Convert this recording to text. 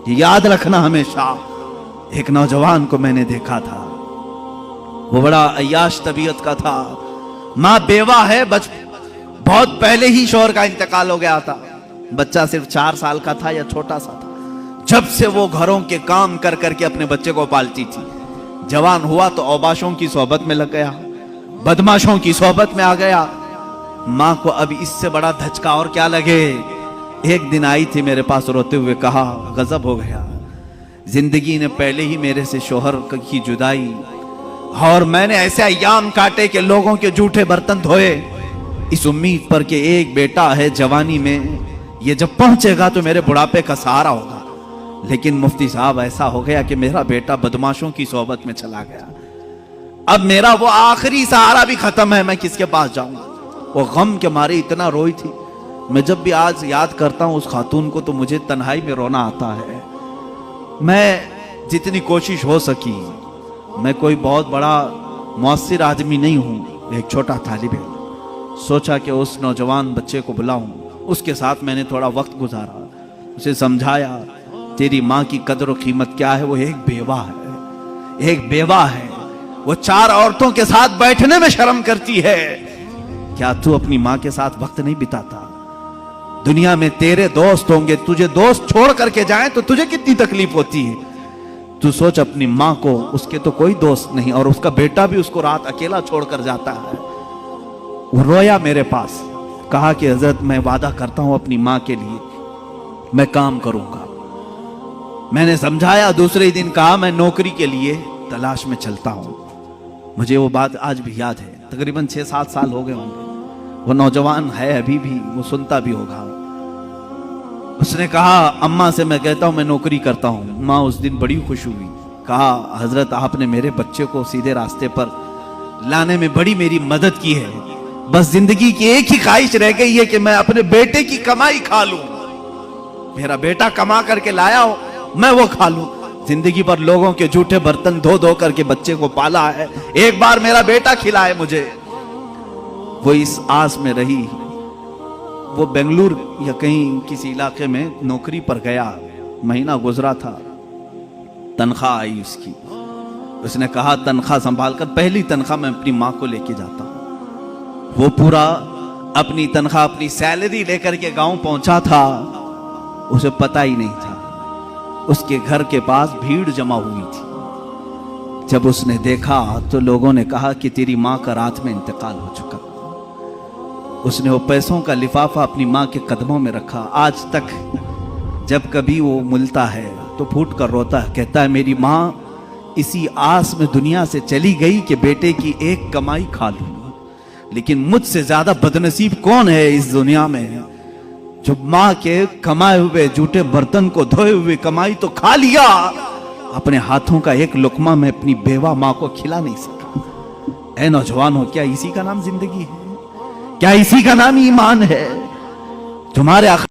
یہ یاد رکھنا ہمیشہ. ایک نوجوان کو میں نے دیکھا تھا, وہ بڑا عیاش طبیعت کا تھا, ماں بیوہ ہے, بہت پہلے ہی شوہر کا انتقال ہو گیا تھا, بچہ صرف 4 سال کا تھا یا چھوٹا سا تھا. جب سے وہ گھروں کے کام کر کر کے اپنے بچے کو پالتی تھی, جوان ہوا تو اوباشوں کی صحبت میں لگ گیا, بدماشوں کی صحبت میں آ گیا. ماں کو اب اس سے بڑا دھچکا اور کیا لگے. ایک دن آئی تھی میرے پاس روتے ہوئے, کہا غضب ہو گیا, زندگی نے پہلے ہی میرے سے شوہر کی جدائی, اور میں نے ایسے ایام کاٹے کہ لوگوں کے جھوٹے برتن دھوئے اس امید پر کہ ایک بیٹا ہے جوانی میں, یہ جب پہنچے گا تو میرے بڑھاپے کا سہارا ہوگا. لیکن مفتی صاحب ایسا ہو گیا کہ میرا بیٹا بدماشوں کی صحبت میں چلا گیا. اب میرا وہ آخری سہارا بھی ختم ہے, میں کس کے پاس جاؤں. وہ غم کے مارے اتنا روئی تھی. میں جب بھی آج یاد کرتا ہوں اس خاتون کو تو مجھے تنہائی میں رونا آتا ہے. میں جتنی کوشش ہو سکی, میں کوئی بہت بڑا مؤثر آدمی نہیں ہوں, ایک چھوٹا طالب علم, سوچا کہ اس نوجوان بچے کو بلاؤں. اس کے ساتھ میں نے تھوڑا وقت گزارا, اسے سمجھایا تیری ماں کی قدر و قیمت کیا ہے. وہ ایک بیوہ ہے, ایک بیوہ ہے, وہ 4 عورتوں کے ساتھ بیٹھنے میں شرم کرتی ہے. کیا تو اپنی ماں کے ساتھ وقت نہیں بتاتا؟ دنیا میں تیرے دوست ہوں گے, تجھے دوست چھوڑ کر کے جائیں تو تجھے کتنی تکلیف ہوتی ہے. تو سوچ اپنی ماں کو, اس کے تو کوئی دوست نہیں, اور اس کا بیٹا بھی اس کو رات اکیلا چھوڑ کر جاتا ہے. وہ رویا میرے پاس, کہا کہ حضرت میں وعدہ کرتا ہوں اپنی ماں کے لیے میں کام کروں گا. میں نے سمجھایا. دوسرے دن کہا میں نوکری کے لیے تلاش میں چلتا ہوں. مجھے وہ بات آج بھی یاد ہے, تقریباً 6-7 سال ہو گئے ہوں گے. وہ نوجوان ہے ابھی بھی, وہ سنتا بھی ہوگا. اس نے کہا اماں سے میں کہتا ہوں میں نوکری کرتا ہوں. ماں اس دن بڑی خوش ہوئی, کہا حضرت آپ نے میرے بچے کو سیدھے راستے پر لانے میں بڑی میری مدد کی ہے. بس زندگی کی ایک ہی خواہش رہ گئی ہے کہ میں اپنے بیٹے کی کمائی کھا لوں. میرا بیٹا کما کر کے لایا ہو, میں وہ کھا لوں. زندگی پر لوگوں کے جھوٹے برتن دھو دھو کر کے بچے کو پالا ہے, ایک بار میرا بیٹا کھلائے مجھے. وہ اس آس میں رہی. وہ بنگلور یا کہیں کسی علاقے میں نوکری پر گیا, مہینہ گزرا تھا, تنخواہ آئی اس کی. اس نے کہا تنخواہ سنبھال کر, پہلی تنخواہ میں اپنی ماں کو لے کے جاتا ہوں. وہ پورا اپنی تنخواہ, اپنی سیلری لے کر کے گاؤں پہنچا تھا. اسے پتا ہی نہیں تھا اس کے گھر کے پاس بھیڑ جمع ہوئی تھی. جب اس نے دیکھا تو لوگوں نے کہا کہ تیری ماں کا رات میں انتقال ہو چکا. اس نے وہ پیسوں کا لفافہ اپنی ماں کے قدموں میں رکھا. آج تک جب کبھی وہ ملتا ہے تو پھوٹ کر روتا ہے, کہتا ہے میری ماں اسی آس میں دنیا سے چلی گئی کہ بیٹے کی ایک کمائی کھا لوں. لیکن مجھ سے زیادہ بدنصیب کون ہے اس دنیا میں جو ماں کے کمائے ہوئے جھوٹے برتن کو دھوئے ہوئے کمائی تو کھا لیا, اپنے ہاتھوں کا ایک لقمہ میں اپنی بیوہ ماں کو کھلا نہیں سکا. اے نوجوانوں, کیا اسی کا نام زندگی ہے؟ کیا اسی کا نام ایمان ہے؟ تمہارے